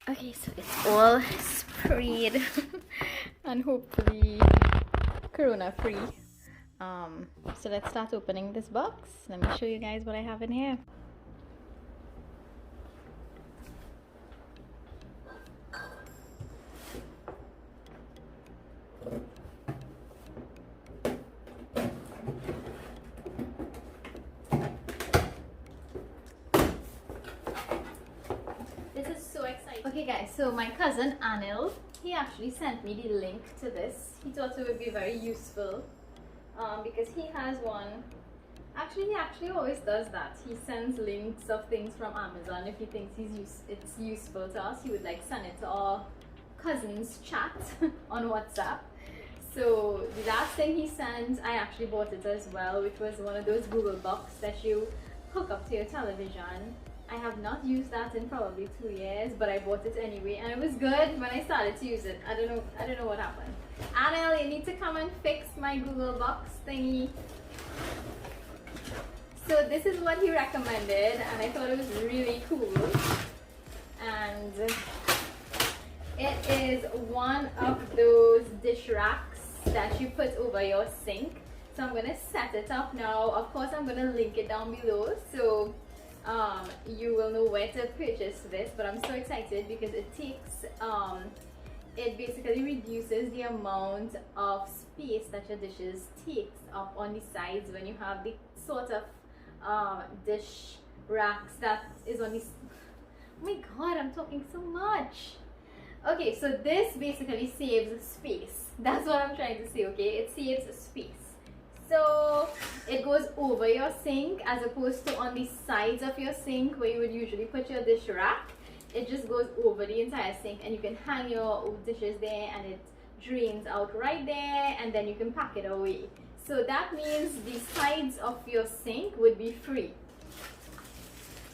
Okay, so it's all sprayed and hopefully corona free. So let's start opening this box. Let me show you guys what I have in here. This is so exciting. Okay guys, so my cousin Anil, he actually sent me the link to this. He thought it would be very useful because he has one. Actually, he actually always does that. He sends links of things from Amazon. If he thinks it's useful to us, he would like send it to our cousins chat on WhatsApp. So the last thing he sent, I actually bought it as well, which was one of those Google Box that you hook up to your television. I have not used that in probably 2 years, but I bought it anyway, and it was good when I started to use it. I don't know what happened. Anil, you need to come and fix my Google Box thingy. So this is what he recommended, and I thought it was really cool. And it is one of those dish racks that you put over your sink. So I'm going to set it up now. Of course, I'm going to link it down below, so you will know where to purchase this. But I'm so excited because it takes it basically reduces the amount of space that your dishes takes up on the sides when you have the sort of dish racks that is on this. Oh my god, I'm talking so much. Okay, so this basically saves space. That's what I'm trying to say, okay? It saves space. So it goes over your sink as opposed to on the sides of your sink where you would usually put your dish rack. It just goes over the entire sink, and you can hang your dishes there, and it drains out right there, and then you can pack it away. So that means the sides of your sink would be free.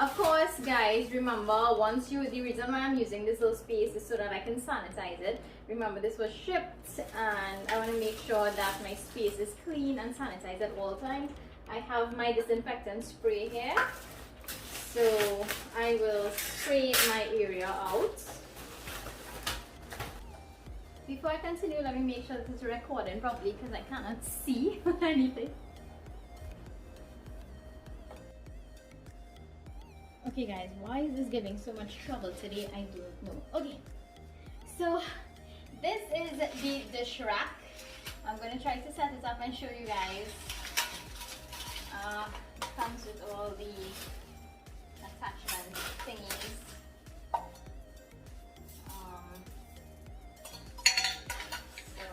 Of course, guys, remember, the reason why I'm using this little space is so that I can sanitize it. Remember, this was shipped, and I want to make sure that my space is clean and sanitized at all times. I have my disinfectant spray here, so I will spray my area out. Before I continue, let me make sure that it's recording properly because I cannot see anything. Okay guys, why is this giving so much trouble today? I don't know. Okay, so this is the dish rack. I'm going to try to set it up and show you guys. It comes with all the attachment thingies. So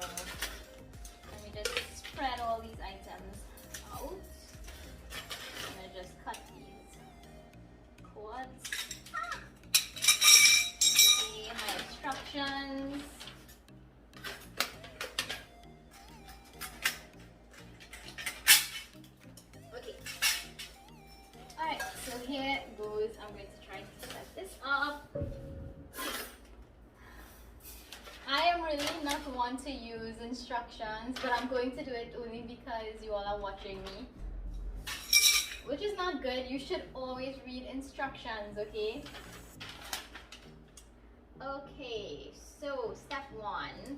let me just spread all these items out. I'm going to just cut these cords. See my instructions. Okay. Alright, so here it goes. I'm going to try to set this up. I am really not one to use instructions, but I'm going to do it only because you all are watching me. Which is not good. You should always read instructions, okay? Okay, so step 1,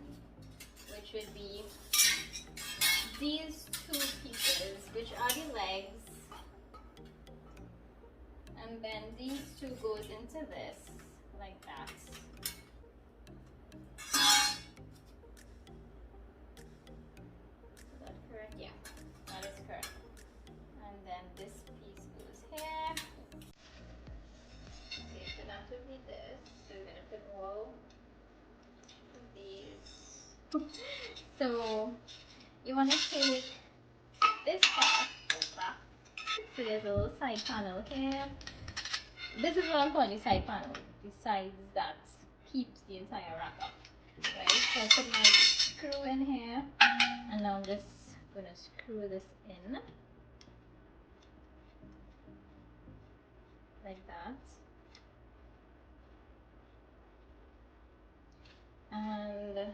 which would be these 2 pieces, which are the legs. And then these 2 goes into this, like that. Is that correct? Yeah, that is correct. And then this piece goes here. Okay, so that would be this. So we're gonna put all of these. So you want to take this part. So there's a little side panel here. This is what I'm calling the side panel. The sides that keeps the entire rack up. Right? So I put my screw in here, and now I'm just gonna screw this in. Like that. And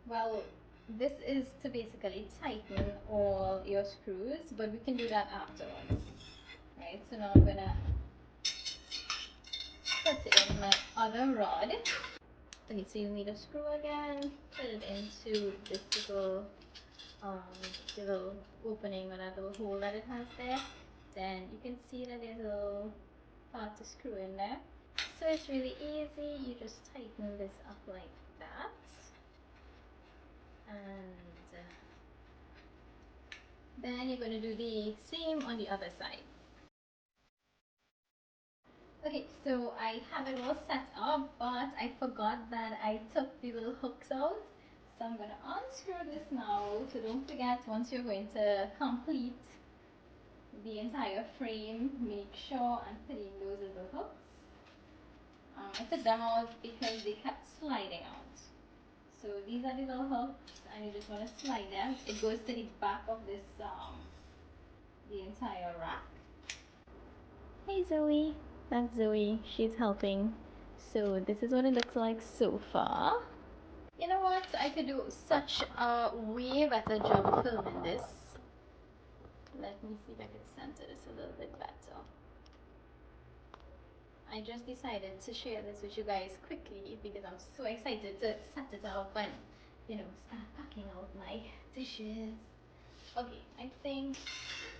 well, this is to basically tighten all your screws, but we can do that afterwards. Right, so now I'm gonna put in my other rod. Okay, so you need a screw again, put it into this um, little opening or that little hole that it has there. Then you can see that there's a little part to screw in there. So it's really easy. You just tighten this up like that. And then you're going to do the same on the other side. Okay, so I have it all set up, but I forgot that I took the little hooks out. So I'm going to unscrew this now. So don't forget, once you're going to complete the entire frame, make sure and put in those little hooks. I took them out because they kept sliding out. So these are the little hooks, and you just want to slide them. It goes to the back of this, the entire rack. Hey Zoe, that's Zoe. She's helping. So this is what it looks like so far. You know what? I could do such a way better job of filming this. Let me see if I can center this a little bit better. I just decided to share this with you guys quickly because I'm so excited to set it up and, you know, start packing out my dishes. Okay, I think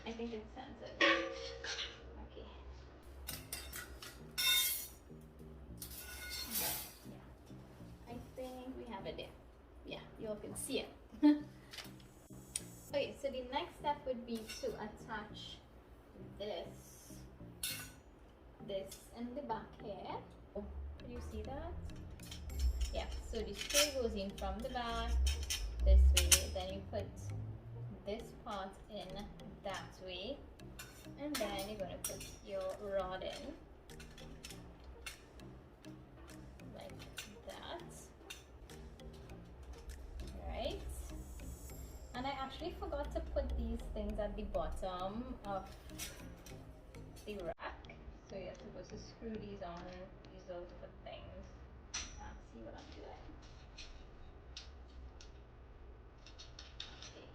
it's centered. Okay. Yeah. I think we have it there. Yeah, you all can see it. Okay, so the next step would be to attach this in the back here. Can you see that? Yeah, so the screw goes in from the back this way, then you put this part in that way, and then you're going to put your rod in like that. Alright, and I actually forgot to put these things at the bottom of the rack, so you're supposed to screw these on, these little things. Can't see what I'm doing. Okay.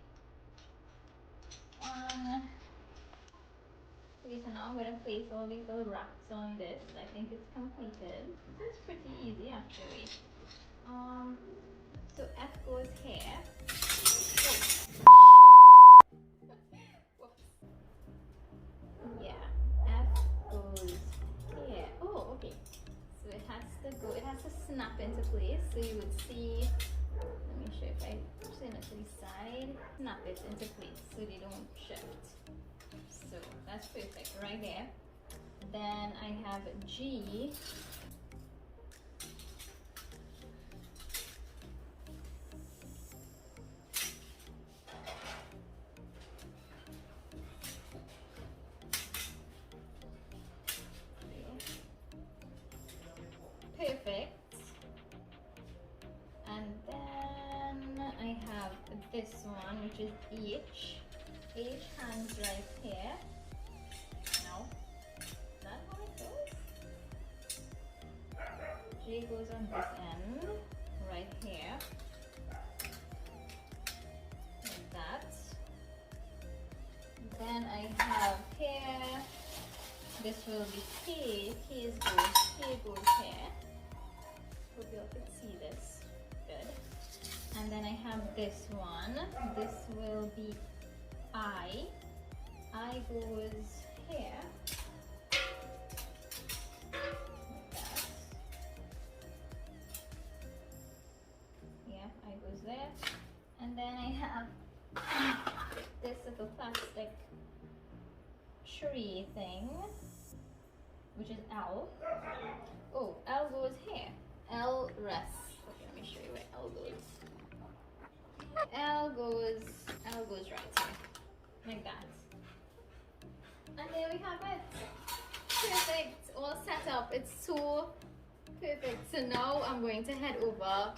Okay, so now I'm going to place all these little racks on this. I think it's completed. It's pretty easy actually. So F goes here. Whoops. Yeah, F goes here. Oh, okay. So it has to go, it has to snap into place. So you would see, let me show if I turn it to the side, snap it into place so they don't shift. So that's perfect right there. Then I have G. Perfect. And then I have this one, which is H. H hangs right here. No, is that how it goes? J goes on this end, right here. Like that. Then I have here, this will be K. K goes here. Hope you all can see this. Good. And then I have this one. This will be I. I goes here. Like that. Yeah, I goes there. And then I have this little plastic tree thing, which is L. Oh, L goes here. L rests. Okay, let me show you where L goes. L goes right here. Like that. And there we have it. Perfect. All set up. It's so perfect. So now I'm going to head over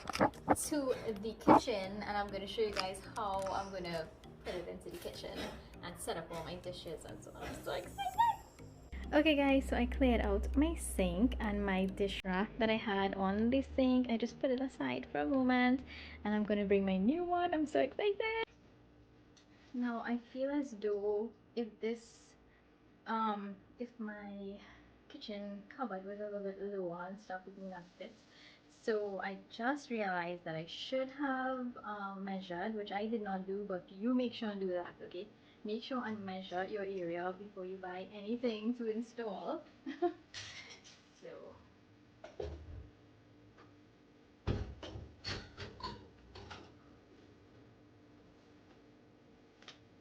to the kitchen and I'm going to show you guys how I'm going to put it into the kitchen and set up all my dishes and so on. I'm so excited. Okay guys, so I cleared out my sink and my dish rack that I had on the sink. I just put it aside for a moment and I'm gonna bring my new one. I'm so excited. Now I feel as though if my kitchen cupboard was a little bit low and stuff did not fit. So I just realized that I should have measured, which I did not do, but you make sure and do that, okay? Make sure and measure your area before you buy anything to install. So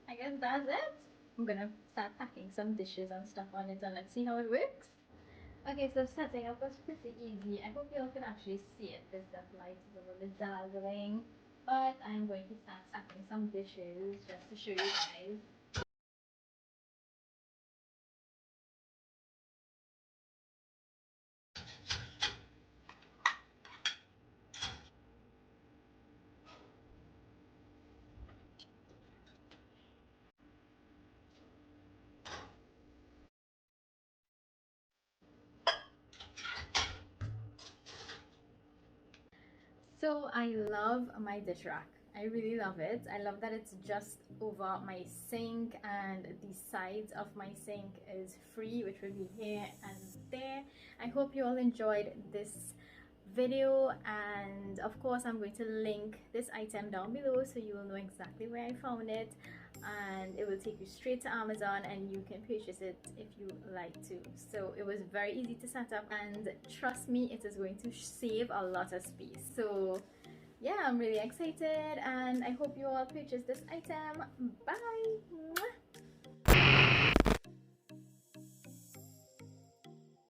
I guess that's it. I'm gonna start packing some dishes and stuff on it and let's see how it works. Okay, so setting up was pretty easy. I hope you all can actually see it because the light is a little bit dazzling. But I'm going to start stacking some dishes just to show you guys. So I love my dish rack. I really love it. I love that it's just over my sink and the sides of my sink is free, which will be here and there. I hope you all enjoyed this video, and of course I'm going to link this item down below so you will know exactly where I found it, and it will take you straight to Amazon and you can purchase it if you like to. So it was very easy to set up, and trust me, it is going to save a lot of space. So yeah, I'm really excited and I hope you all purchase this item. Bye.